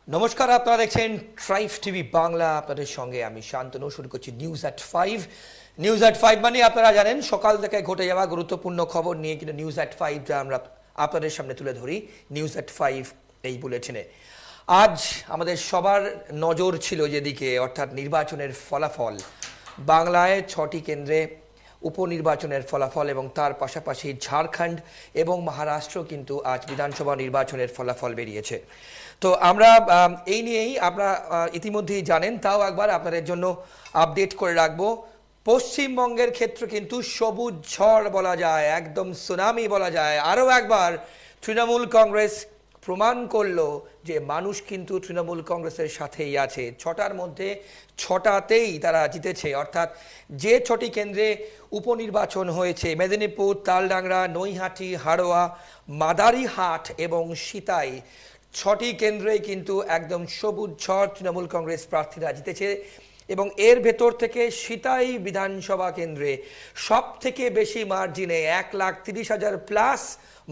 নমস্কার, আপনারা দেখছেন ট্রাইব টিভি বাংলা। আপনাদের সঙ্গে আমি শান্তনু। শুরু করছি নিউজ@5। নিউজ@5 মানে আপনারা জানেন সকাল থেকে ঘটে যাওয়া গুরুত্বপূর্ণ খবর নিয়ে কিন্তু নিউজ@5 যা আমরা আপনাদের সামনে তুলে ধরি নিউজ@5 এই বুলেটিনে। আজ আমাদের সবার নজর ছিল যেদিকে, অর্থাৎ নির্বাচনের ফলাফল। বাংলায় 6টি কেন্দ্রে উপনির্বাচনের ফলাফল এবং তার পাশাপাশি ঝাড়খণ্ড এবং মহারাষ্ট্র কিন্তু আজ বিধানসভা নির্বাচনের ফলাফল বেরিয়েছে। তো আমরা এই নিয়েই আপনারা ইতিমধ্যেই জানেন, তাও একবার আপনাদের জন্য আপডেট করে রাখবো। পশ্চিমবঙ্গের ক্ষেত্রে কিন্তু সবুজ ঝড় বলা যায়, একদম সুনামি বলা যায়। আরও একবার তৃণমূল কংগ্রেস প্রমাণ করলো যে মানুষ কিন্তু তৃণমূল কংগ্রেসের সাথেই আছে। 6টার মধ্যে 6টাতেই তারা জিতেছে, অর্থাৎ যে 6টি কেন্দ্রে উপনির্বাচন হয়েছে মেদিনীপুর, তালডাংরা, নৈহাটি, হাড়োয়া, মাদারিহাট এবং সিতাই, 6টি কেন্দ্রেই কিন্তু একদম সবুজ ঝড় তৃণমূল কংগ্রেস প্রার্থীরা জিতেছে। এবং এর ভেতর থেকে সিতাই বিধানসভা কেন্দ্রে সব থেকে বেশি মার্জিনে 1,30,000 প্লাস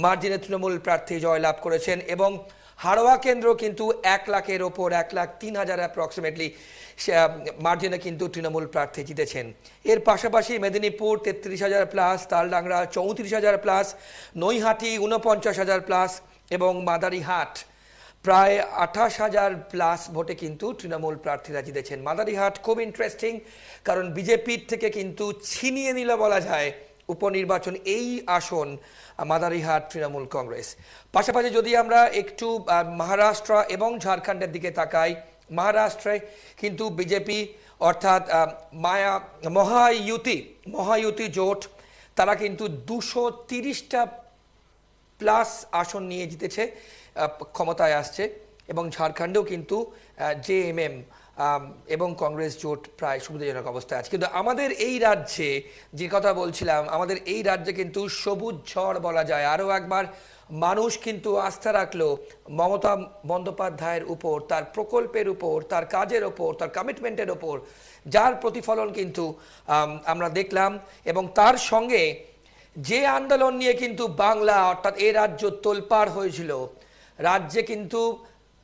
মার্জিনে তৃণমূল প্রার্থী জয়লাভ করেছেন। এবং হাড়োয়া কেন্দ্র কিন্তু 1 লাখের ওপর, 1,03,000 অ্যাপ্রক্সিমেটলি মার্জিনে কিন্তু তৃণমূল প্রার্থী জিতেছেন। এর পাশাপাশি Medinipur 33,000 plus, Taldangra 34,000 plus, Naihati 49,000 plus এবং মাদারিহাট প্রায় 28,000 প্লাস ভোটে কিন্তু তৃণমূল প্রার্থীরা জিতেছেন। মাদারিহাট খুব ইন্টারেস্টিং, কারণ বিজেপির থেকে কিন্তু ছিনিয়ে নিল বলা যায় উপনির্বাচন এই আসন মাদারিহাট তৃণমূল কংগ্রেস। পাশাপাশি যদি আমরা একটু মহারাষ্ট্র এবং ঝাড়খণ্ডের দিকে তাকাই, মহারাষ্ট্রে কিন্তু বিজেপি অর্থাৎ মহায়ুতি জোট, তারা কিন্তু 230টা প্লাস আসন নিয়ে জিতেছে, ক্ষমতায় আসছে। এবং ঝাড়খণ্ডেও কিন্তু জেএমএম এবং কংগ্রেস জোট প্রায় সুবিধাজনক অবস্থায় আছে। কিন্তু আমাদের এই রাজ্যে যে কথা বলছিলাম, আমাদের এই রাজ্যে কিন্তু সবুজ ঝড় বলা যায়। আরও একবার মানুষ কিন্তু আস্থা রাখলো মমতা বন্দ্যোপাধ্যায়ের উপর, তার প্রকল্পের উপর, তার কাজের ওপর, তার কমিটমেন্টের ওপর, যার প্রতিফলন কিন্তু আমরা দেখলাম। এবং তার সঙ্গে যে আন্দোলন নিয়ে কিন্তু বাংলা অর্থাৎ এ রাজ্য তোলপাড় হয়েছিল, রাজ্যে কিন্তু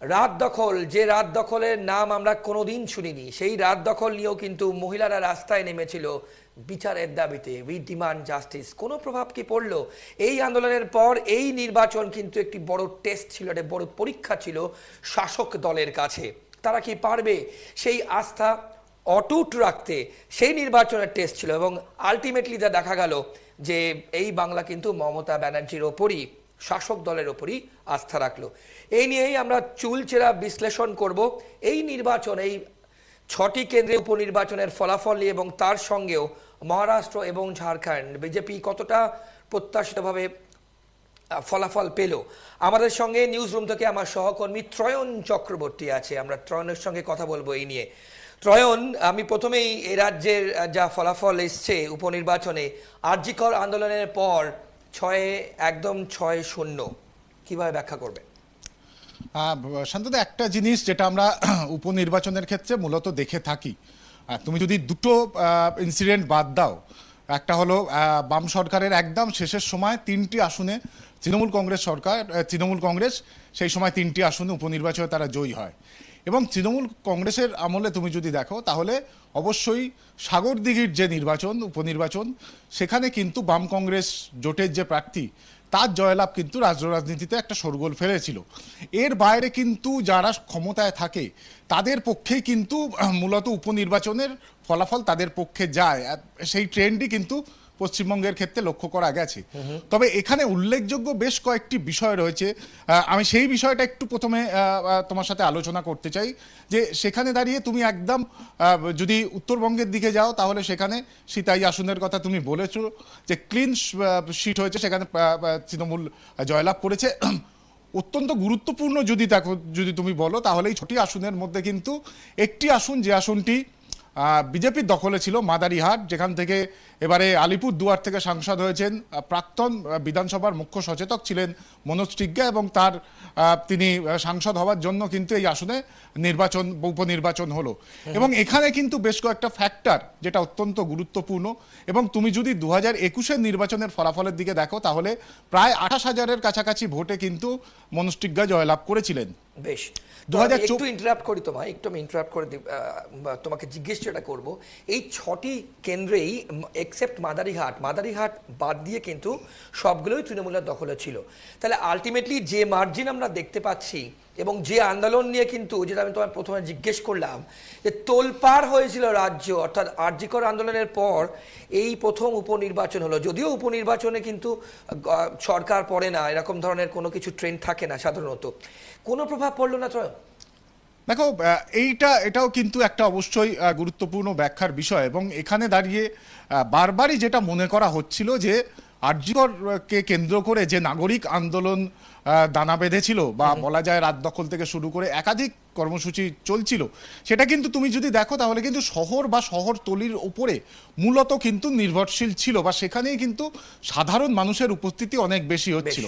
রাত দখল, যে রাত দখলের নাম আমরা কোনোদিন শুনিনি, সেই রাত দখল নিয়েও কিন্তু মহিলারা রাস্তায় নেমেছিল বিচারের দাবিতে। We demand justice. কোনো প্রভাব কি পড়লো এই আন্দোলনের পর? এই নির্বাচন কিন্তু একটি বড় টেস্ট ছিল, একটা বড় পরীক্ষা ছিল শাসক দলের কাছে। তারা কি পারবে সেই আস্থা অটুট রাখতে? সেই নির্বাচনের টেস্ট ছিল। এবং আলটিমেটলি যা দেখা গেল যে এই বাংলা কিন্তু মমতা ব্যানার্জির ওপরই, শাসক দলের ওপরই আস্থা রাখলো। এই নিয়েই আমরা চুলচেরা বিশ্লেষণ করব এই নির্বাচন, এই 6টি কেন্দ্রে উপনির্বাচনের ফলাফল নিয়ে, এবং তার সঙ্গেও মহারাষ্ট্র এবং ঝাড়খণ্ড বিজেপি কতটা প্রত্যাশিতভাবে ফলাফল পেল। আমাদের সঙ্গে নিউজ রুম থেকে আমার সহকর্মী ত্রয়ন চক্রবর্তী আছে, আমরা ত্রয়নের সঙ্গে কথা বলবো এই নিয়ে। ত্রয়ন, আমি প্রথমেই এই রাজ্যের যা ফলাফল এসছে উপনির্বাচনে, আরজিকর আন্দোলনের পর 6-0 কিভাবে ব্যাখ্যা করবে? শান্তদা, একটা জিনিস যেটা আমরা উপনির্বাচনের ক্ষেত্রে মূলত দেখে থাকি, তুমি যদি দুটো ইনসিডেন্ট বাদ দাও, একটা হলো বাম সরকারের একদম শেষের সময় 3টি আসনে তৃণমূল কংগ্রেস সেই সময় 3টি আসনে উপনির্বাচনে তারা জয়ী হয়। এবং তৃণমূল কংগ্রেসের আমলে তুমি যদি দেখো তাহলে অবশ্যই সাগরদিঘির যে উপনির্বাচন, সেখানে কিন্তু বাম কংগ্রেস জোটের যে প্রার্থী, তার জয়লাভ কিন্তু রাজনীতিতে একটা শোরগোল ফেলেছিল। এর বাইরে কিন্তু যারা ক্ষমতায় থাকে তাদের পক্ষেই কিন্তু মূলত উপনির্বাচনের ফলাফল তাদের পক্ষে যায়, সেই ট্রেন্ডই কিন্তু পশ্চিমবঙ্গের ক্ষেত্রে লক্ষ্য করা গেছে। তবে এখানে উল্লেখযোগ্য বেশ কয়েকটি বিষয় রয়েছে, আমি সেই বিষয়টা একটু প্রথমে তোমার সাথে আলোচনা করতে চাই। যে সেখানে দাঁড়িয়ে তুমি একদম যদি উত্তরবঙ্গের দিকে যাও তাহলে সেখানে সিতাই আসনের কথা তুমি বলেছো যে ক্লিন শিট হয়েছে, সেখানে তৃণমূল জয়লাভ করেছে। অত্যন্ত গুরুত্বপূর্ণ যদি তুমি বলো তাহলে এই 6টি আসনের মধ্যে কিন্তু একটি আসন, যে আসনটি বিজেপির দখলে ছিল, মাদারিহাট, যেখান থেকে এবারে আলিপুরদুয়ার থেকে সাংসদ হয়েছেন প্রাক্তন বিধানসভার মুখ্য সচেতক ছিলেন মনোজ টিগ্গা, এবং তিনি সাংসদ হওয়ার জন্য কিন্তু এই আসনে উপনির্বাচন হলো। এবং এখানে কিন্তু বেশ কয়েকটা ফ্যাক্টর যেটা অত্যন্ত গুরুত্বপূর্ণ। এবং তুমি যদি 2021-এর নির্বাচনের ফলাফলের দিকে দেখো তাহলে প্রায় 28,000-এর কাছাকাছি ভোটে কিন্তু মনোজ টিগ্গা জয়লাভ করেছিলেন। বেশ, একটু ইন্টারাপ্ট করি তোমায়, একটু আমি ইন্টারাপ্ট করে তোমাকে জিজ্ঞেস যেটা করব, এই 6টি কেন্দ্রেই এক্সেপ্ট মাদারিহাট বাদ দিয়ে কিন্তু সবগুলোই তৃণমূলের দখলে ছিল। তাহলে আলটিমেটলি যে মার্জিন আমরা দেখতে পাচ্ছি এবং যে আন্দোলন নিয়ে কিন্তু, যেটা আমি তোমায় প্রথমে জিজ্ঞেস করলাম, যে তোলপাড় হয়েছিল রাজ্য, অর্থাৎ আরজিকর আন্দোলনের পর এই প্রথম উপনির্বাচন হলো। যদিও উপনির্বাচনে কিন্তু সরকার পড়ে না, এরকম ধরনের কোনো কিছু ট্রেন্ড থাকে না সাধারণত, কোনো প্রভাব পড়লো না ত্রয়ন? দেখো, এটাও কিন্তু একটা অবশ্যই গুরুত্বপূর্ণ ব্যাখ্যার বিষয়, এবং এখানে দাঁড়িয়ে বারবারই যেটা মনে করা হচ্ছিল যে আরজিকরকে কেন্দ্র করে যে নাগরিক আন্দোলন দানা বেঁধেছিল, বা বলা যায় রাত দখল থেকে শুরু করে একাধিক কর্মসূচি চলছিল, সেটা কিন্তু তুমি যদি দেখো তাহলে কিন্তু শহর বা শহরতলির উপরে মূলত কিন্তু নির্ভরশীল ছিল, বা সেখানেই কিন্তু সাধারণ মানুষের উপস্থিতি অনেক বেশি হচ্ছিল।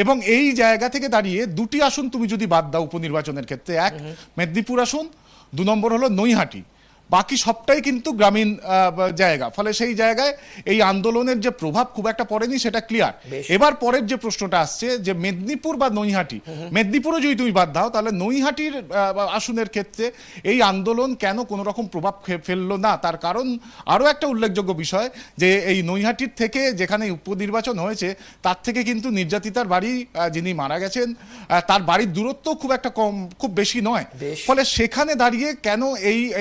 এবং এই জায়গা থেকে দাঁড়িয়ে দুটি আসন তুমি যদি বাদ দাও উপনির্বাচনের ক্ষেত্রে, এক মেদিনীপুর আসন, 2 নম্বর হলো নৈহাটি, বাকি সবটাই কিন্তু গ্রামীণ জায়গা। ফলে সেই জায়গায় এই আন্দোলনের যে প্রভাব খুব একটা পড়েনি, সেটা ক্লিয়ার। এবার পরের যে প্রশ্নটা আসছে যে মেদিনীপুর বা নৈহাটি, মেদিনীপুরও যদি তুমি বাদ দাও তাহলে নৈহাটির আসনের ক্ষেত্রে এই আন্দোলন কেন কোনো রকম প্রভাব ফেললো না, তার কারণ আরও একটা উল্লেখযোগ্য বিষয়, যে এই নৈহাটির থেকে যেখানে উপনির্বাচন হয়েছে তার থেকে কিন্তু নির্যাতিতার বাড়ি, যিনি মারা গেছেন, তার বাড়ির দূরত্ব খুব একটা খুব বেশি নয়। ফলে সেখানে দাঁড়িয়ে কেন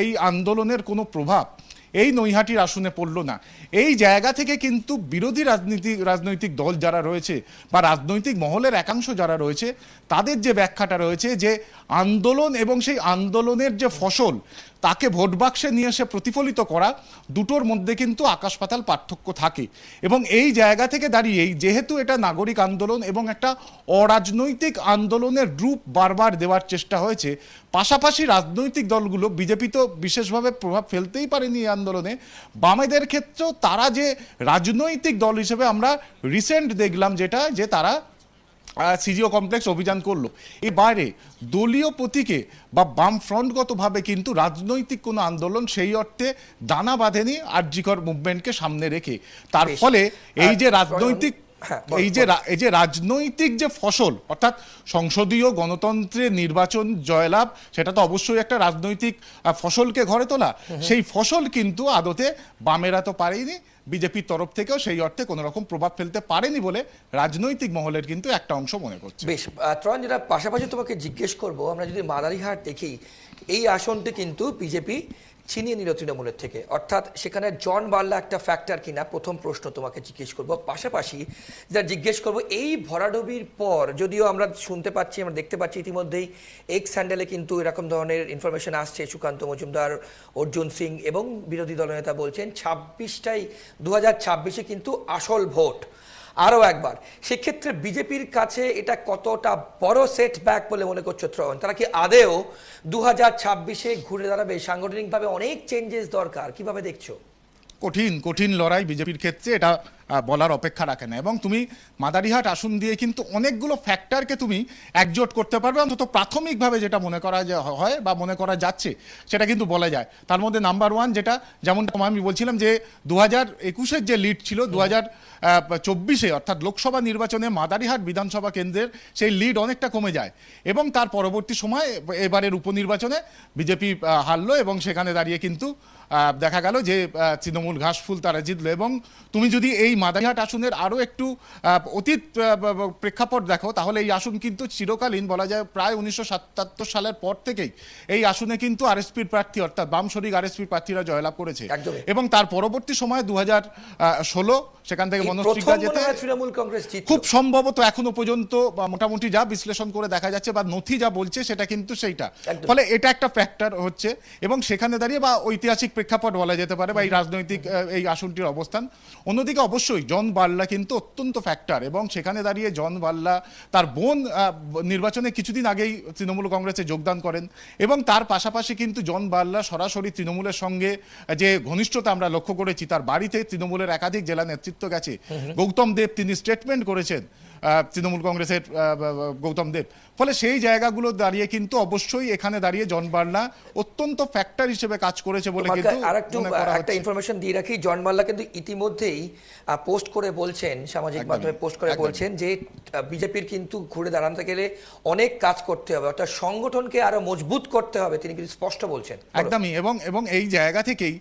এই আন্দোলনের কোনো প্রভাব এই নৈহাটির আসনে পড়লো না, এই জায়গা থেকে কিন্তু বিরোধী রাজনৈতিক দল যারা রয়েছে বা রাজনৈতিক মহলের একাংশ যারা রয়েছে, তাদের যে ব্যাখ্যাটা রয়েছে যে আন্দোলন এবং সেই আন্দোলনের যে ফসল তাকে ভোট বাক্সে নিয়ে এসে প্রতিফলিত করা, দুটোর মধ্যে কিন্তু আকাশ পাতাল পার্থক্য থাকে। এবং এই জায়গা থেকে দাঁড়িয়েই যেহেতু এটা নাগরিক আন্দোলন এবং একটা অরাজনৈতিক আন্দোলনের রূপ বারবার দেওয়ার চেষ্টা হয়েছে, পাশাপাশি রাজনৈতিক দলগুলো, বিজেপি তো বিশেষভাবে প্রভাব ফেলতেই পারেনি এই আন্দোলনে, বামেদের ক্ষেত্রেও তারা যে রাজনৈতিক দল হিসেবে আমরা রিসেন্ট দেখলাম যেটা, যে তারা সিজিও কমপ্লেক্স অভিযান করলো, এর বাইরে দলীয় প্রতীকে বা বামফ্রন্টগতভাবে কিন্তু রাজনৈতিক কোনো আন্দোলন সেই অর্থে দানা বাঁধেনি আরজিকর মুভমেন্টকে সামনে রেখে। তার ফলে এই যে রাজনৈতিক এই যে রাজনৈতিক যে ফসল, অর্থাৎ সংসদীয় গণতন্ত্রের নির্বাচন জয়লাভ, সেটা তো অবশ্যই একটা রাজনৈতিক ফসলকে ঘরে তোলা, সেই ফসল কিন্তু আদতে বামেরা তো পারেনি, বিজেপির তরফ থেকেও সেই অর্থে কোনো রকম প্রভাব ফেলতে পারেনি বলে রাজনৈতিক মহলের কিন্তু একটা অংশ মনে করছে। বেশ, ত্রয়ন, যেটা পাশাপাশি তোমাকে জিজ্ঞেস করবো, আমরা যদি মাদারিহাট দেখি, এই আসনটি কিন্তু বিজেপি ছিনিয়ে নিল তৃণমূলের থেকে, অর্থাৎ সেখানে জন বার্লা একটা ফ্যাক্টর কিনা, প্রথম প্রশ্ন তোমাকে জিজ্ঞেস করব। পাশাপাশি যেটা জিজ্ঞেস করব, এই ভরাডুবির পর যদিও আমরা শুনতে পাচ্ছি, আমরা দেখতে পাচ্ছি ইতিমধ্যেই এক্স হ্যান্ডেলে কিন্তু এরকম ধরনের ইনফরমেশন আসছে, সুকান্ত মজুমদার, অর্জুন সিং এবং বিরোধী দলনেতা বলছেন 2026 কিন্তু আসল ভোট। আরও একবার, সেক্ষেত্রে বিজেপির কাছে এটা কতটা বড় সেটব্যাক বলে মনে করছো ত্রয়ন? তারা কি আদেও 2026 ঘুরে দাঁড়াবে? সাংগঠনিকভাবে অনেক চেঞ্জেস দরকার, কিভাবে দেখছো? কঠিন লড়াই বিজেপির ক্ষেত্রে, এটা বলার অপেক্ষা রাখে না। এবং তুমি মাদারিহাট আসন দিয়ে কিন্তু অনেকগুলো ফ্যাক্টরকে তুমি একজোট করতে পারবে, অন্তত প্রাথমিকভাবে যেটা মনে করা হয় বা মনে করা যাচ্ছে সেটা কিন্তু বলা যায়। তার মধ্যে নাম্বার 1 যেটা, যেমন আমি বলছিলাম যে 2021-এর যে লিড ছিল, 2024-এ অর্থাৎ লোকসভা নির্বাচনে মাদারিহাট বিধানসভা কেন্দ্রের সেই লিড অনেকটা কমে যায়, এবং তার পরবর্তী সময় এবারের উপনির্বাচনে বিজেপি হারলো, এবং সেখানে দাঁড়িয়ে কিন্তু দেখা গেল যে তৃণমূল ঘাসফুল তারা জিতলো। এবং তুমি যদি এই মাদারিহাট আসনের আরও একটু অতীত প্রেক্ষাপট দেখো, তাহলে এই আসন কিন্তু চিরকালীন, বলা যায় প্রায় 1977 সালের পর থেকেই এই আসনে কিন্তু আরএসপির প্রার্থী, অর্থাৎ বাম শরিক আরএসপির প্রার্থীরা জয়লাভ করেছে। এবং তার পরবর্তী সময় 2016 সেখান থেকে মনোজ সিংহা যেতে তৃণমূল কংগ্রেস খুব সম্ভবত এখনো পর্যন্ত মোটামুটি যা বিশ্লেষণ করে দেখা যাচ্ছে বা নথি যা বলছে সেটা কিন্তু সেইটা। ফলে এটা একটা ফ্যাক্টর হচ্ছে, এবং সেখানে দাঁড়িয়ে বা ঐতিহাসিক প্রেক্ষাপট বলা যেতে পারে, বা এই রাজনৈতিক এই আসনটির অবস্থান। অন্যদিকে অবশ্যই জন বার্লা কিন্তু অত্যন্ত ফ্যাক্টর, এবং সেখানে দাঁড়িয়ে জন বার্লা তার বোন নির্বাচনে কিছুদিন আগেই তৃণমূল কংগ্রেসে যোগদান করেন, এবং তার পাশাপাশি কিন্তু জন বার্লা সরাসরি তৃণমূলের সঙ্গে যে ঘনিষ্ঠতা আমরা লক্ষ্য করেছি, তার বাড়িতে তৃণমূলের একাধিক জেলা নেতৃত্ব গেছে, গৌতম দেব তিনি স্টেটমেন্ট করেছেন তৃণমূল কংগ্রেসের গৌতম দেব। ফলে সেই জায়গাগুলো দাঁড়িয়ে কিন্তু অবশ্যই এখানে দাঁড়িয়ে জন বার্লা অত্যন্ত ফ্যাক্টর হিসেবে কাজ করেছে বলে কিন্তু আরেকটু একটা ইনফরমেশন দিয়ে রাখি, জন বার্লা কিন্তু ইতিমধ্যেই পোস্ট করে বলছেন, সামাজিক মাধ্যমে পোস্ট করে বলছেন যে বিজেপির কিন্তু ঘুরে দাঁড়াতে গেলে অনেক কাজ করতে হবে, অর্থাৎ সংগঠনকে আরো মজবুত করতে হবে, তিনি কিন্তু স্পষ্ট বলছেন। একদমই, এবং এই জায়গা থেকেই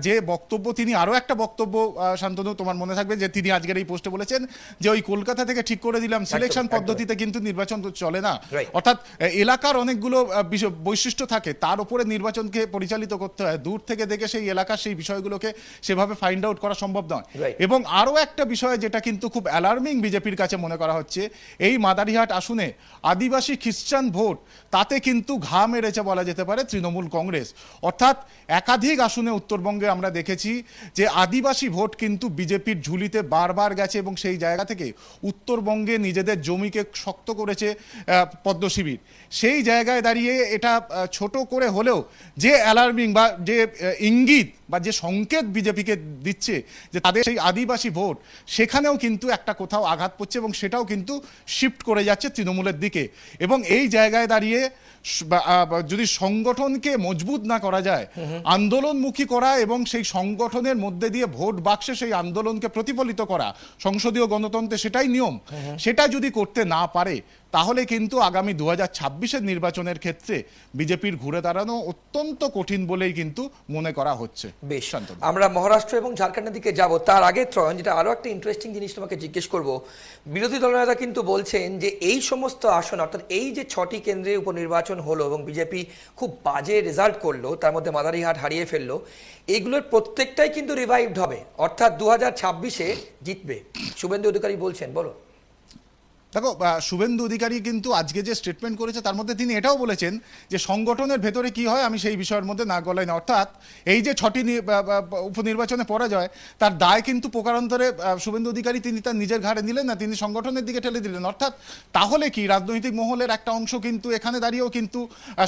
যে বক্তব্য, তিনি আরো একটা বক্তব্য শান্তনু তোমার মনে থাকবে যে তিনি আজকের এই পোস্টে বলেছেন যে ওই কলকাতা থেকে ঠিক করে দিলাম সিলেকশন পদ্ধতিতে কিন্তু নির্বাচন তো চলে না, অর্থাৎ এলাকার অনেকগুলো বৈশিষ্ট্য থাকে, তার উপরে নির্বাচনকে পরিচালিত করতে হয়, দূর থেকে দেখে সেই এলাকার সেই বিষয়গুলোকে সেভাবে ফাইন্ড আউট করা সম্ভব নয়। এবং আরো একটা বিষয় যেটা কিন্তু খুব অ্যালার্মিং বিজেপির কাছে মনে করা হচ্ছে, এই মাদারিহাট আসনে আদিবাসী খ্রিস্টান ভোট, তাতে কিন্তু ঘা মেরেছে বলা যেতে পারে তৃণমূল কংগ্রেস। অর্থাৎ একাধিক আসনে উত্তরবঙ্গে আমরা দেখেছি যে আদিবাসী ভোট কিন্তু বিজেপির ঝুলিতে বারবার গেছে, এবং সেই জায়গা থেকে উত্তরবঙ্গে নিজেদের জমিকে শক্ত করেছে পদ্ম শিবির। সেই জায়গায় দাঁড়িয়ে এটা ছোট করে হলেও যে অ্যালার্মিং বা যে ইঙ্গিত বা যে সংকেত বিজেপিকে দিচ্ছে যে তাদের সেই আদিবাসী ভোট, সেখানেও কিন্তু একটা কোথাও আঘাত পড়ছে, এবং সেটাও কিন্তু শিফট করে যাচ্ছে তৃণমূলের দিকে। এবং এই জায়গায় দাঁড়িয়ে যদি সংগঠনকে মজবুত না করা যায়, আন্দোলনমুখী করা এবং সেই সংগঠনের মধ্যে দিয়ে ভোট বাক্সে সেই আন্দোলনকে প্রতিফলিত করা, সংসদীয় গণতন্ত্রে সেটাই নিয়ম, সেটা যদি করতে না পারে, তাহলে কিন্তু আগামী 2026-এর নির্বাচনের ক্ষেত্রে বিজেপির ঘুরে দাঁড়ানো অত্যন্ত কঠিন বলেই কিন্তু মনে করা হচ্ছে। বেশ, আমরা মহারাষ্ট্র এবং ঝাড়খণ্ডের দিকে যাব, তার আগে ত্রয়ন, যেটা আরো একটা ইন্টারেস্টিং জিনিস তোমাকে জিজ্ঞেস করব, বিরোধী দলনেতা কিন্তু বলছেন যে এই সমস্ত আসন, অর্থাৎ এই যে 6টি কেন্দ্রে উপনির্বাচন হলো এবং বিজেপি খুব বাজে রেজাল্ট করলো, তার মধ্যে মাদারিহাট হারিয়ে ফেললো, এগুলোর প্রত্যেকটাই কিন্তু রিভাইভড হবে, অর্থাৎ 2026-এ জিতবে, শুভেন্দু অধিকারী বলছেন। বলো। দেখো, শুভেন্দু অধিকারী কিন্তু আজকে যে স্টেটমেন্ট করেছে তার মধ্যে তিনি এটাও বলেছেন যে সংগঠনের ভেতরে কি হয় আমি সেই বিষয়ের মধ্যে না গলাই না, অর্থাৎ এই যে 6টি উপনির্বাচনে পরাজয়, তার দায় কিন্তু প্রকারান্তরে শুভেন্দু অধিকারী তিনি তার নিজের ঘাড়ে নিলেন না, তিনি সংগঠনের দিকে ঠেলে দিলেন। অর্থাৎ তাহলে কি রাজনৈতিক মহলের একটা অংশ কিন্তু এখানে দাঁড়িয়েও কিন্তু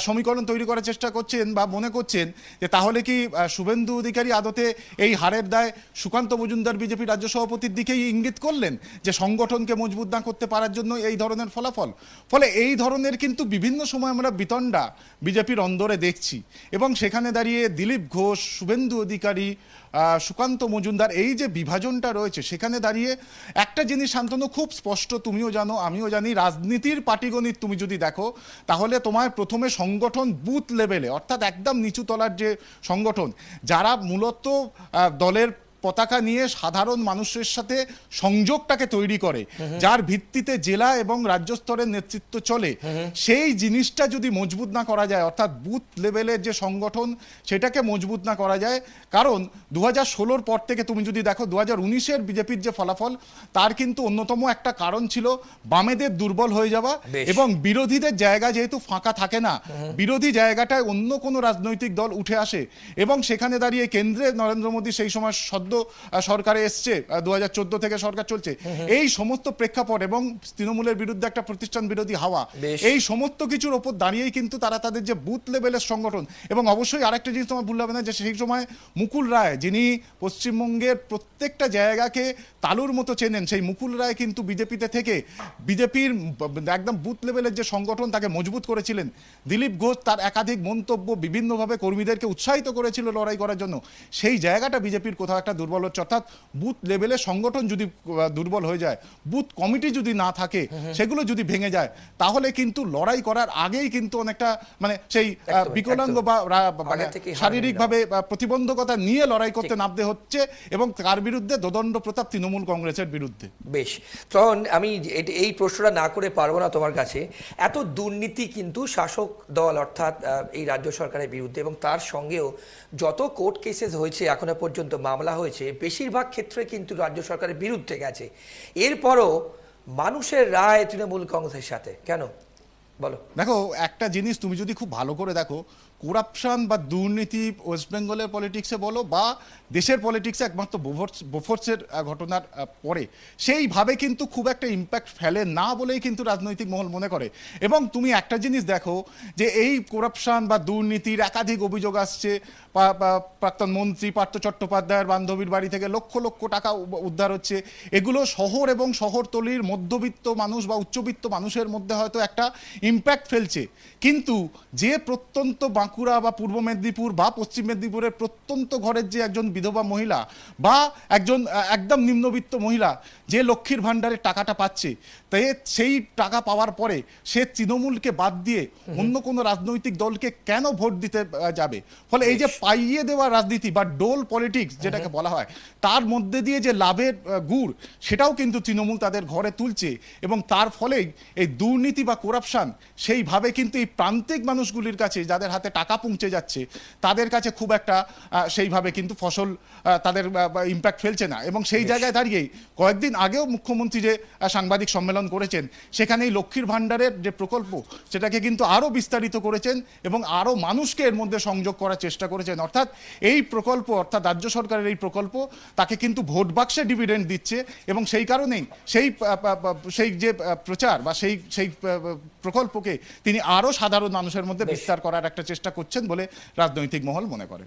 সমীকরণ তৈরি করার চেষ্টা করছেন বা মনে করছেন যে তাহলে কি শুভেন্দু অধিকারী আদতে এই হারের দায় সুকান্ত মজুমদার বিজেপি রাজ্য সভাপতির দিকেই ইঙ্গিত করলেন যে সংগঠনকে মজবুত না করতে পারার জন্য এই ধরনের ফলাফল। ফলে এই ধরনের কিন্তু বিভিন্ন সময় আমরা বিতণ্ডা বিজেপির অন্দরে দেখছি, এবং সেখানে দাঁড়িয়ে দিলীপ ঘোষ, শুভেন্দু অধিকারী, সুকান্ত মজুমদার, এই যে বিভাজনটা রয়েছে, সেখানে দাঁড়িয়ে একটা জিনিস শান্তনু খুব স্পষ্ট, তুমিও জানো আমিও জানি, রাজনীতির পাটিগণিত তুমি যদি দেখো, তাহলে তোমার প্রথমে সংগঠন বুথ লেভেলে, অর্থাৎ একদম নিচু তলার যে সংগঠন, যারা মূলত দলের পতাকা নিয়ে সাধারণ মানুষের সাথে সংযোগটাকে তৈরি করে, যার ভিত্তিতে জেলা এবং রাজ্য স্তরের নেতৃত্ব চলে, সেই জিনিসটা যদি মজবুত না করা যায়, অর্থাৎ বুথ লেভেলের যে সংগঠন সেটাকে মজবুত না করা যায়, কারণ 2016-র পর থেকে তুমি যদি দেখো 2019-এর বিজেপির যে ফলাফল, তার কিন্তু অন্যতম একটা কারণ ছিল বামেদের দুর্বল হয়ে যাওয়া, এবং বিরোধীদের জায়গা যেহেতু ফাঁকা থাকে না, বিরোধী জায়গাটায় অন্য কোনো রাজনৈতিক দল উঠে আসে, এবং সেখানে দাঁড়িয়ে কেন্দ্রে নরেন্দ্র মোদী সেই সময় সরকারে এসছে, 2014 থেকে সরকার চলছে, এই সমস্ত প্রেক্ষাপট এবং তৃণমূলের বিরুদ্ধে একটা প্রতিষ্ঠান বিরোধী হাওয়া, এই সমস্ত কিছুর ওপর দাঁড়িয়েই কিন্তু তারা তাদের যে বুথ লেভেলের সংগঠন, এবং অবশ্যই আরেকটা জিনিস তোমার ভুল হবে না যে সেই সময় মুকুল রায়, যিনি পশ্চিমবঙ্গের প্রত্যেকটা জায়গাকে তালুর মতো চেনেন, সেই মুকুল রায় কিন্তু বিজেপিতে থেকে বিজেপির একদম বুথ লেভেলের যে সংগঠন তাকে মজবুত করেছিলেন। দিলীপ ঘোষ তার একাধিক মন্তব্য বিভিন্নভাবে কর্মীদেরকে উৎসাহিত করেছিল লড়াই করার জন্য, সেই জায়গাটা বিজেপির কোথাও একটা দুর্বল হচ্ছে। অর্থাৎ বুথ লেভেলে সংগঠন যদি দুর্বল হয়ে যায়, বুথ কমিটি যদি না থাকে, সেগুলো যদি ভেঙে যায়, তাহলে কিন্তু লড়াই করার আগেই কিন্তু অনেকটা মানে সেই বিকলাঙ্গ বা শারীরিকভাবে প্রতিবন্ধকতা নিয়ে লড়াই করতে নামতে হচ্ছে, এবং তার বিরুদ্ধে দোদণ্ড প্রতাপ তৃণমূল কংগ্রেসের বিরুদ্ধে। বেশ, তখন আমি এই প্রশ্নটা না করে পারবো না তোমার কাছে, এত দুর্নীতি কিন্তু শাসক দল অর্থাৎ এই রাজ্য সরকারের বিরুদ্ধে, এবং তার সঙ্গেও যত কোর্ট কেসেস হয়েছে এখনো পর্যন্ত, মামলা হয়েছে, বেশিরভাগ ক্ষেত্রে কিন্তু রাজ্য সরকারের বিরুদ্ধে গেছে, এরপরও মানুষের রায় তৃণমূল কংগ্রেসের সাথে কেন? বলো। দেখো, একটা জিনিস তুমি যদি খুব ভালো করে দেখো, করাপশন বা দুর্নীতি ওয়েস্ট বেঙ্গলের পলিটিক্সে বলো বা দেশের পলিটিক্সে একমাত্র বোফোর্সের ঘটনার পরে সেইভাবে কিন্তু খুব একটা ইম্প্যাক্ট ফেলে না বলেই কিন্তু রাজনৈতিক মহল মনে করে। এবং তুমি একটা জিনিস দেখো যে এই করাপশন বা দুর্নীতির একাধিক অভিযোগ আসছে, প্রাক্তন মন্ত্রী পার্থ চট্টোপাধ্যায়ের বান্ধবীর বাড়ি থেকে লক্ষ লক্ষ টাকা উদ্ধার হচ্ছে। এগুলো শহর এবং শহরতলির মধ্যবিত্ত মানুষ বা উচ্চবিত্ত মানুষের মধ্যে হয়তো একটা ইম্প্যাক্ট ফেলছে, কিন্তু যে প্রত্যন্ত বাঁকুড়া বা পূর্ব মেদিনীপুর বা পশ্চিম মেদিনীপুরের প্রত্যন্ত ঘরের যে একজন বিধবা মহিলা বা একজন একদম নিম্নবিত্ত মহিলা যে লক্ষ্মীর ভাণ্ডারের টাকাটা পাচ্ছে, তাই সেই টাকা পাওয়ার পরে সে তৃণমূলকে বাদ দিয়ে অন্য কোনো রাজনৈতিক দলকে কেন ভোট দিতে যাবে? ফলে এই যে পাইয়ে দেওয়া রাজনীতি বা ডোল পলিটিক্স যেটাকে বলা হয়, তার মধ্যে দিয়ে যে লাভের গুড় সেটাও কিন্তু তৃণমূল তাদের ঘরে তুলছে, এবং তার ফলেই এই দুর্নীতি বা করাপশন সেইভাবে কিন্তু এই প্রান্তিক মানুষগুলির কাছে যাদের হাতে টাকা পৌঁছে যাচ্ছে তাদের কাছে খুব একটা সেইভাবে কিন্তু ফসল তাদের ইম্প্যাক্ট ফেলছে না। এবং সেই জায়গায় দাঁড়িয়েই কয়েকদিন আগেও মুখ্যমন্ত্রী যে সাংবাদিক সম্মেলন করেছেন, সেখানে এই লক্ষ্মীর ভাণ্ডারের যে প্রকল্প সেটাকে কিন্তু আরও বিস্তারিত করেছেন এবং আরও মানুষকে এর মধ্যে সংযোগ করার চেষ্টা করেছেন। অর্থাৎ এই প্রকল্প, অর্থাৎ রাজ্য সরকারের এই প্রকল্প তাকে কিন্তু ভোট বাক্সে ডিভিডেন্ড দিচ্ছে, এবং সেই কারণেই সেই যে প্রচার বা সেই প্রকল্পকে তিনি আরও সাধারণ মানুষের মধ্যে বিস্তার করার একটা চেষ্টা করছেন বলে রাজনৈতিক মহল মনে করে।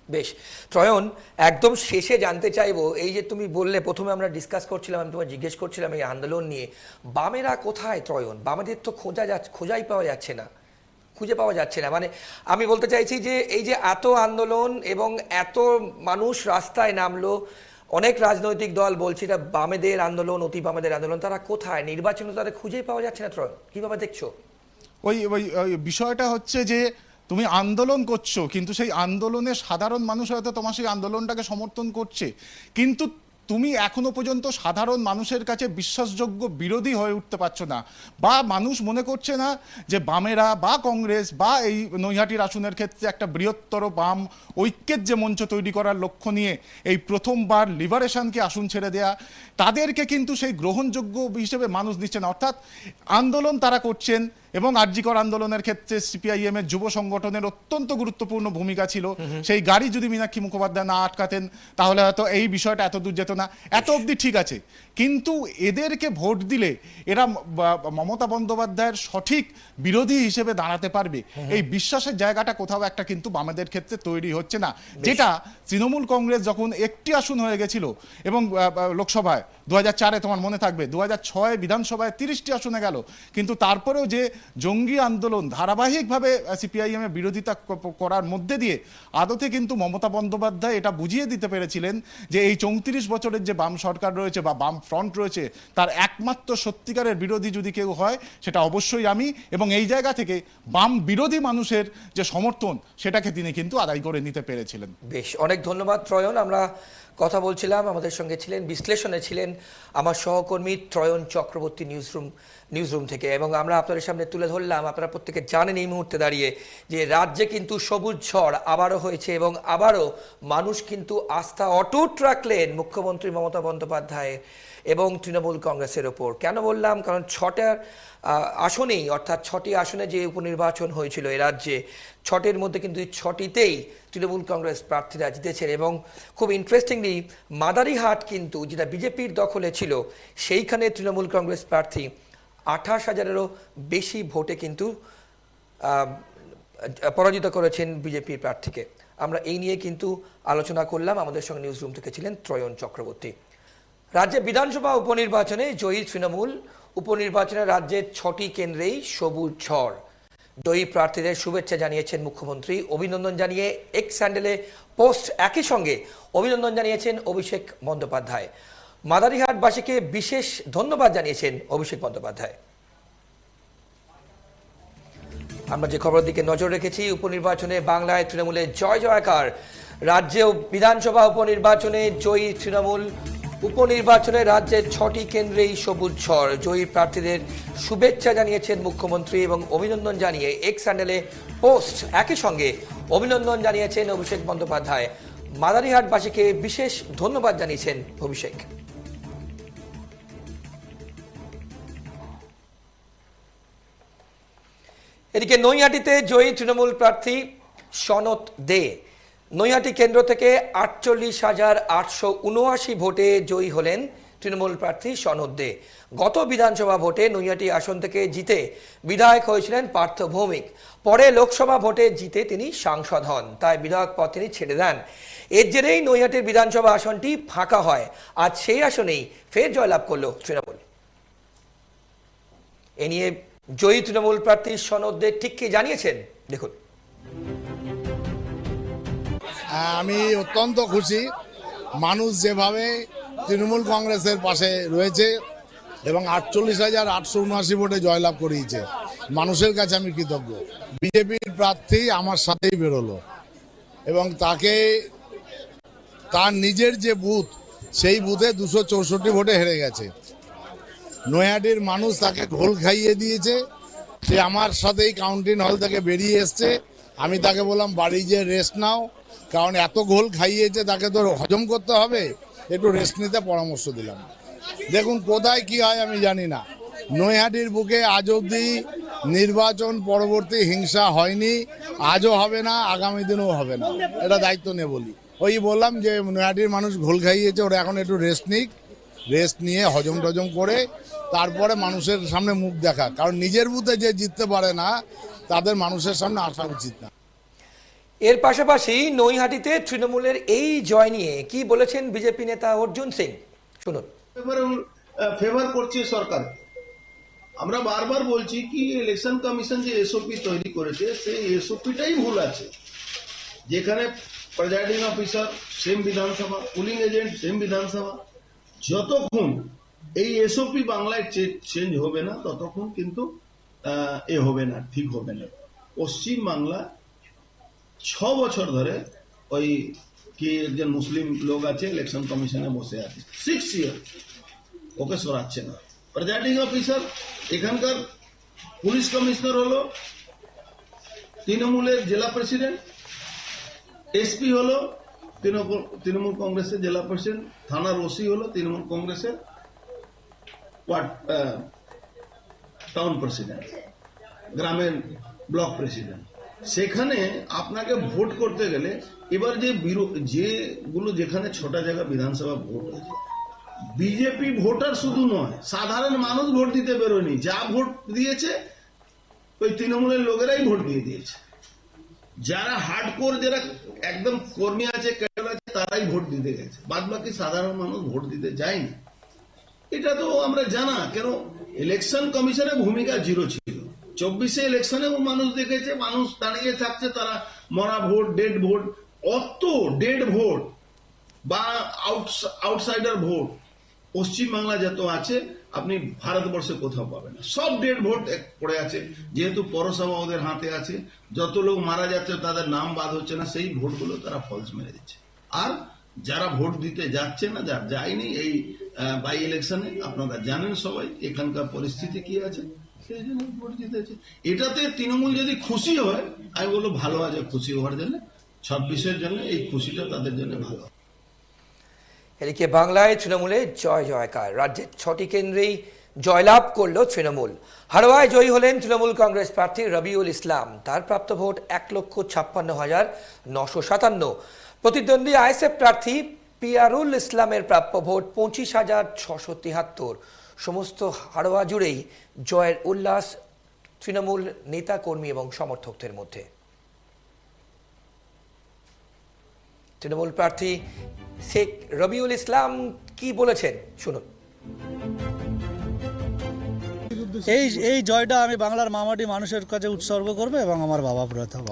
বেশ, ত্রয়ন, একদম শেষে জানতে চাইবো, এই যে তুমি বললে, প্রথমে আমরা ডিসকাস করছিলাম, আমি তোমায় জিজ্ঞেস করছিলাম এই আন্দোলন নিয়ে, বামেরা কোথায় ত্রয়ন? বামেদের তো খোঁজাই পাওয়া যাচ্ছে না, খুঁজে পাওয়া যাচ্ছে না। মানে আমি বলতে চাইছি যে এই যে এত আন্দোলন এবং এত মানুষ রাস্তায় নামলো, অনেক রাজনৈতিক দল বলছে এটা বামেদের আন্দোলন, অতি বামেদের আন্দোলন, তারা কোথায়? নির্বাচনে তাদের খুঁজেই পাওয়া যাচ্ছে না ত্রয়ন, কিভাবে দেখছো? ওই ওই ওই বিষয়টা হচ্ছে যে তুমি আন্দোলন করছো, কিন্তু সেই আন্দোলনে সাধারণ মানুষ হয়তো তোমার সেই আন্দোলনটাকে সমর্থন করছে, কিন্তু তুমি এখনো পর্যন্ত সাধারণ মানুষের কাছে বিশ্বাসযোগ্য বিরোধী হয়ে উঠতে পারছো না, বা মানুষ মনে করছে না যে বামেরা বা কংগ্রেস বা এই নৈহাটির আসনের ক্ষেত্রে একটা বৃহত্তর বাম ঐক্যের যে মঞ্চ তৈরি করার লক্ষ্য নিয়ে এই প্রথমবার লিবারেশনকে আসন ছেড়ে দেয়া, তাদেরকে কিন্তু সেই গ্রহণযোগ্য হিসেবে মানুষ দিচ্ছে না। অর্থাৎ আন্দোলন তারা করছেন, এবং আরজিকর আন্দোলনের ক্ষেত্রে সিপিআইএম এর যুব সংগঠনের অত্যন্ত গুরুত্বপূর্ণ ভূমিকা ছিল। সেই গাড়ি যদি মীনাক্ষী মুখোপাধ্যায় না আটকাতেন তাহলে হয়তো এই বিষয়টা এত দূর যেত না। এত অবধি ঠিক আছে, কিন্তু এদেরকে ভোট দিলে এরা মমতা বন্দ্যোপাধ্যায়ের সঠিক বিরোধী হিসেবে দাঁড়াতে পারবে, এই বিশ্বাসের জায়গাটা কোথাও একটা কিন্তু বামেদের ক্ষেত্রে তৈরি হচ্ছে না। যেটা তৃণমূল কংগ্রেস যখন একটি আসন হয়ে গেছিল, এবং লোকসভায় 2004-এ তোমার মনে থাকবে 2006 বিধানসভায় 30টি আসনে গেল, কিন্তু তারপরেও যে জঙ্গি আন্দোলন ধারাবাহিকভাবে সিপিআইএম এর বিরোধিতা করার মধ্যে দিয়ে আদতে কিন্তু মমতা বন্দ্যোপাধ্যায় এটা বুঝিয়ে দিতে পেরেছিলেন যে এই 34 বছরের যে বাম সরকার রয়েছে বা বাম ফ্রন্ট রয়েছে, তার একমাত্র সত্যিকারের বিরোধী যদি কেউ হয় সেটা অবশ্যই আমি, এবং এই জায়গা থেকে বাম বিরোধী মানুষের যে সমর্থন সেটাকে তিনি কিন্তু আদায় করে নিতে পেরেছিলেন। বেশ, অনেক ধন্যবাদ ত্রয়ন। আমরা কথা বলছিলাম, আমাদের সঙ্গে ছিলেন, বিশ্লেষণে ছিলেন আমার সহকর্মী ত্রয়ন চক্রবর্তী নিউজরুম থেকে, এবং আমরা আপনাদের সামনে তুলে ধরলাম, আপনারা প্রত্যেকে জানেন এই মুহূর্তে দাঁড়িয়ে যে রাজ্যে কিন্তু সবুজ ঝড় আবারও হয়েছে, এবং আবারও মানুষ কিন্তু আস্থা অটুট রাখলেন মুখ্যমন্ত্রী মমতা বন্দ্যোপাধ্যায় এবং তৃণমূল কংগ্রেসের ওপর। কেন বললাম? কারণ 6টা আসনেই, অর্থাৎ 6টি আসনে যে উপনির্বাচন হয়েছিল এ রাজ্যে, 6টির মধ্যে কিন্তু 6টিতেই তৃণমূল কংগ্রেস প্রার্থীরা জিতেছেন। এবং খুব ইন্টারেস্টিংলি মাদারিহাট কিন্তু যেটা বিজেপির দখলে ছিল, সেইখানে তৃণমূল কংগ্রেস প্রার্থী 28,000-এরও বেশি ভোটে কিন্তু পরাজিত করেছেন বিজেপির প্রার্থীকে। আমরা এই নিয়ে কিন্তু আলোচনা করলাম। আমাদের সঙ্গে নিউজরুম থেকে ছিলেন ত্রয়ন চক্রবর্তী। রাজ্যে বিধানসভা উপনির্বাচনে জয়ী তৃণমূল, উপনির্বাচনে রাজ্যের 6টি কেন্দ্রেই সবুজ ঝড়। জয়ী প্রার্থীদের শুভেচ্ছা জানিয়েছেন মুখ্যমন্ত্রী, অভিনন্দন জানিয়ে এক্স হ্যান্ডেলে পোস্ট, একই সঙ্গে অভিনন্দন জানিয়েছেন অভিষেক বন্দ্যোপাধ্যায়। মাদারিহাটবাসীকে বিশেষ ধন্যবাদ জানিয়েছেন অভিষেক বন্দ্যোপাধ্যায়। আমরা যে খবরের দিকে নজর রেখেছি, উপনির্বাচনে বাংলায় তৃণমূলের জয় জয়কার। রাজ্যেও বিধানসভা উপনির্বাচনে জয়ী তৃণমূল, উপনির্বাচনে রাজ্যের 6টি কেন্দ্রেই সবুজ ঝড়। জয়ী প্রার্থীদের শুভেচ্ছা জানিয়েছেন মুখ্যমন্ত্রী এবং অভিনন্দন জানিয়ে এক্স হ্যান্ডেলে পোস্ট, একই সঙ্গে অভিনন্দন জানিয়েছেন অভিষেক বন্দ্যোপাধ্যায়। মাদারিহাটবাসীকে বিশেষ ধন্যবাদ জানিয়েছেন অভিষেক। এদিকে নৈহাটিতে জয়ী তৃণমূল প্রার্থী সনত দে নৈহাটি কেন্দ্র থেকে 48,879 ভোটে জয়ী হলেন তৃণমূল প্রার্থী সনত দে। গত বিধানসভা ভোটে নৈহাটি আসন থেকে জিতে বিধায়ক হয়েছিলেন পার্থ ভৌমিক। পরে লোকসভা ভোটে জিতে তিনি সাংসদ হন, তাই বিধায়ক পদ তিনি ছেড়ে দেন। এর জেরেই নৈহাটির বিধানসভা আসনটি ফাঁকা হয়। আজ সেই আসনেই ফের জয়লাভ করল তৃণমূল। এ নিয়ে জয়ী তৃণমূল প্রার্থী সনত দে ঠিক কি জানিয়েছেন, দেখুন। আমি অত্যন্ত খুশি, মানুষ যেভাবে তৃণমূল কংগ্রেসের পাশে রয়েছে এবং 48,879 ভোটে জয়লাভ করিয়েছে, মানুষের কাছে আমি কৃতজ্ঞ। বিজেপির প্রার্থী আমার সাথেই বেরোলো এবং তাকে তার নিজের যে বুথ, সেই বুথে 264 ভোটে হেরে গেছে। নৈহাটির মানুষ তাকে ঘোল খাইয়ে দিয়েছে। সে আমার সাথেই কাউন্টিং হল থেকে বেরিয়ে এসছে। আমি তাকে বললাম বাড়ি যে রেস্ট নাও, কারণ এত ঘোল খাইয়েছে তাকে তো হজম করতে হবে, একটু রেস্ট নিতে পরামর্শ দিলাম। দেখুন কোথায় কি হয় আমি জানি না, নৈহাটির বুকে আজ অবধি নির্বাচন পরবর্তী হিংসা হয়নি, আজও হবে না, আগামী দিনেও হবে না, এটা দায়িত্ব নিয়ে বলি। ওই বললাম যে নৈহাটির মানুষ ঘোল খাইয়েছে, ওরা এখন একটু রেস্ট নিক, রেস্ট নিয়ে হজম টজম করে তারপরে মানুষের সামনে মুখ দেখা, কারণ নিজের বুথে যে জিততে পারে না তাদের মানুষের সামনে আসা উচিত না। এর পাশাপাশি নৈহাটিতে তৃণমূলের এই জয় নিয়ে কি বলেছেন বিজেপি নেতা অর্জুন সিং, শুনুন। ফেভার করছে সরকার। আমরা বারবার বলছি কি ইলেকশন কমিশন যে এসওপি তৈরি করেছে সেই এসওপিটাই ভুল আছে, যেখানে প্রিজাইডিং অফিসার সেম বিধানসভা, পুলিং এজেন্ট সেম বিধানসভা। যতক্ষণ এই এসওপি বাংলায় চেঞ্জ হবে না ততক্ষণ কিন্তু এ হবে না, ঠিক হবে না। পশ্চিম বাংলা 6 বছর ধরে ওই কি একজন মুসলিম লোক আছে ইলেকশন কমিশনে বসে আছে, 6 ইয়ার, ওকে সরাচ্ছে না। প্রিজাইডিং অফিসার এখানকার পুলিশ কমিশনার হলো তৃণমূলের জেলা প্রেসিডেন্ট, এসপি হলো তৃণমূল কংগ্রেসের জেলা প্রেসিডেন্ট, থানার ওসি হলো তৃণমূল কংগ্রেসের টাউন প্রেসিডেন্ট, গ্রামের ব্লক প্রেসিডেন্ট। সেখানে আপনাকে ভোট করতে গেলে এবার যেগুলো যেখানে ছোটা জায়গা বিধানসভা ভোট হয়েছে, বিজেপি ভোটার শুধু নয়, সাধারণ মানুষ ভোট দিতে বেরোয়নি, যা ভোট দিয়েছে ওই তৃণমূলের লোকেরাই ভোট দিয়ে দিয়েছে। যারা হার্ডকোর, যারা একদম কর্মী আছে, ক্যাডার আছে, তারাই ভোট দিতে গেছে, বাদ বাকি সাধারণ মানুষ ভোট দিতে যায়নি। এটা তো আমরা জানা, কেন ইলেকশন কমিশনের ভূমিকা জিরো ছিল। 24 ইলেকশনেও মানুষ দেখেছে, মানুষ দাঁড়িয়ে থাকছে, তারা মরা ভোট, ডেড ভোট, অত ডেড ভোট বা আউটসাইডার ভোট পশ্চিমবাংলা যত আছে আপনি ভারতবর্ষে কোথাও পাবেন না। সব ডেড ভোট পড়ে আছে, যেহেতু পৌরসভা ওদের হাতে আছে, যত লোক মারা যাচ্ছে তাদের নাম বাদ হচ্ছে না, সেই ভোটগুলো তারা ফলস মেরে দিচ্ছে। আর যারা ভোট দিতে যাচ্ছে না, যারা যায়নি এই বাই ইলেকশনে, আপনারা জানেন সবাই এখানকার পরিস্থিতি কি আছে, সেই জন্য ভোট জিতেছে। এটাতে তৃণমূল যদি খুশি হয়, আমি বলবো ভালো আছে, খুশি হওয়ার জন্য 26-এর জন্য এই খুশিটা তাদের জন্য ভালো। এদিকে বাংলায় তৃণমূলের জয় জয়কার, রাজ্যের 6টি কেন্দ্রেই জয়লাভ করল তৃণমূল। হাড়োয়ায় জয়ী হলেন তৃণমূল কংগ্রেস প্রার্থী রবিউল ইসলাম, তার প্রাপ্ত ভোট 1,56,957। প্রতিদ্বন্দ্বী আইএসএফ প্রার্থী পিয়ারুল ইসলামের প্রাপ্য ভোট 25,673। সমস্ত হাড়োয়া জুড়েই জয়ের উল্লাস তৃণমূল নেতা কর্মী এবং সমর্থকদের মধ্যে। তৃণমূল প্রার্থী শেখ রবিউল ইসলাম কি বলেছেন, শুনুন। এই জয়টা আমি বাংলার মামাটি মানুষের কাছে উৎসর্গ করবো এবং আমার বাবার জন্য।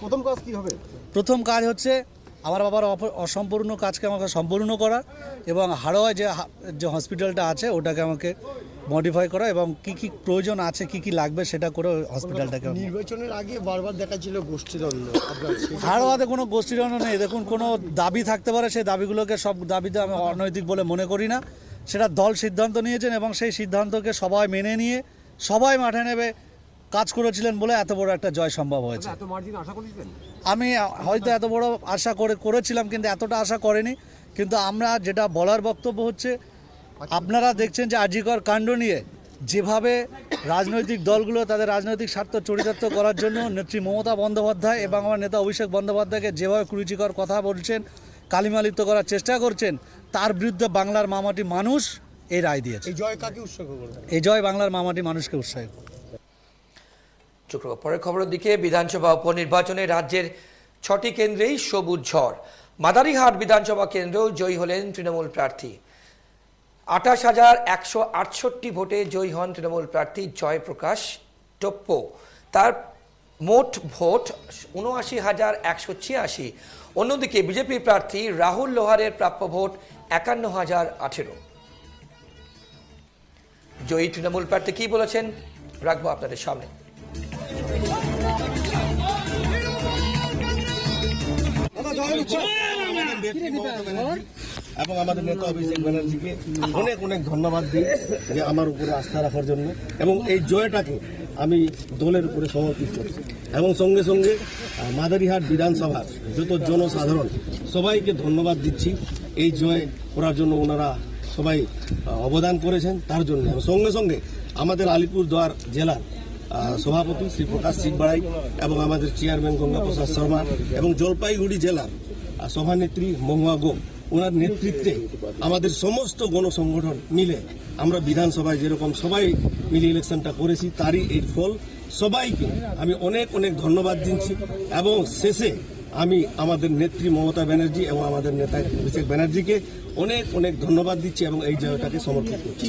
প্রথম কাজ কি হবে? প্রথম কাজ হচ্ছে আমার বাবার অসম্পূর্ণ কাজকে আমাকে সম্পূর্ণ করা এবং হাড়োয়ায় যে হসপিটালটা আছে ওটাকে আমাকে মডিফাই করা এবং কি কি প্রয়োজন আছে, কি কি লাগবে সেটা করে হসপিটালটাকে। নির্বাচনের আগে বারবার দেখাচ্ছিল গোষ্ঠীদ্বন্দ্ব, হাড়োয়াতে কোনো গোষ্ঠীদ্বন্দ্ব নেই। দেখুন, কোনো দাবি থাকতে পারে, সেই দাবিগুলোকে সব দাবিতে আমি অনৈতিক বলে মনে করি না। সেটা দল সিদ্ধান্ত নিয়েছেন এবং সেই সিদ্ধান্তকে সবাই মেনে নিয়ে সবাই মাঠে নেবে কাজ করেছিলেন বলে এত বড় একটা জয় সম্ভব হয়েছে। আমি হয়তো এত বড় আশা করেছিলাম, কিন্তু এতটা আশা করেনি। কিন্তু আমরা যেটা বলার বক্তব্য হচ্ছে, আপনারা দেখছেন যে আরজিকর কাণ্ড নিয়ে যেভাবে রাজনৈতিক দলগুলো তাদের রাজনৈতিক স্বার্থ চরিতার্থ করার জন্য নেত্রী মমতা বন্দ্যোপাধ্যায় এবং আমার নেতা অভিষেক বন্দ্যোপাধ্যায়কে যেভাবে কুরুচিকর কথা বলছেন, কালিমালিপ্ত করার চেষ্টা করছেন, তার বিরুদ্ধে বাংলার মামাটি মানুষ এই রায় দিয়েছে। এই জয় কাকে উৎসর্গ করবে? এই জয় বাংলার মামাটি মানুষকে উৎসাহ করবে। শুক্রবার পরের খবরের দিকে বিধানসভা উপনির্বাচনে রাজ্যের 6টি কেন্দ্রেই সবুজ ঝড়। মাদারিহাট বিধানসভা কেন্দ্রেও জয়ী হলেন তৃণমূল প্রার্থী। 28,168 ভোটে জয়ী হন তৃণমূল প্রার্থী জয়প্রকাশ টপ্প। তার মোট ভোট 79,186। অন্যদিকে বিজেপি প্রার্থী রাহুল লোহারের প্রাপ্য ভোট 51,018। জয়ী তৃণমূল প্রার্থী কি বলেছেন রাখবো আপনাদের সামনে। এবং আমাদের নেতা অভিষেক ব্যানার্জিকে অনেক অনেক ধন্যবাদ দিই যে আমার উপরে আস্থা রাখার জন্য, এবং এই জয়টাকে আমি দলের উপরে সমর্পিত করছি। এবং সঙ্গে সঙ্গে মাদারিহাট বিধানসভার যত জনসাধারণ সবাইকে ধন্যবাদ দিচ্ছি এই জয় করার জন্য। ওনারা সবাই অবদান করেছেন তার জন্য। সঙ্গে সঙ্গে আমাদের আলিপুরদুয়ার জেলার সভাপতি শ্রী প্রকাশ শিববাড়াই এবং আমাদের চেয়ারম্যান গঙ্গা প্রসাদ শর্মা এবং জলপাইগুড়ি জেলার সভানেত্রী মহুয়া গো, ওনার নেতৃত্বে আমাদের সমস্ত গণসংগঠন মিলে আমরা বিধানসভায় যেরকম সবাই মিলে ইলেকশনটা করেছি, তারই এই ফল। সবাইকে আমি অনেক অনেক ধন্যবাদ দিচ্ছি এবং শেষে আমি আমাদের নেত্রী মমতা ব্যানার্জি এবং আমাদের নেতা অভিষেক ব্যানার্জিকে অনেক অনেক ধন্যবাদ দিচ্ছি এবং এই জয়টাকে সমর্থন করছি।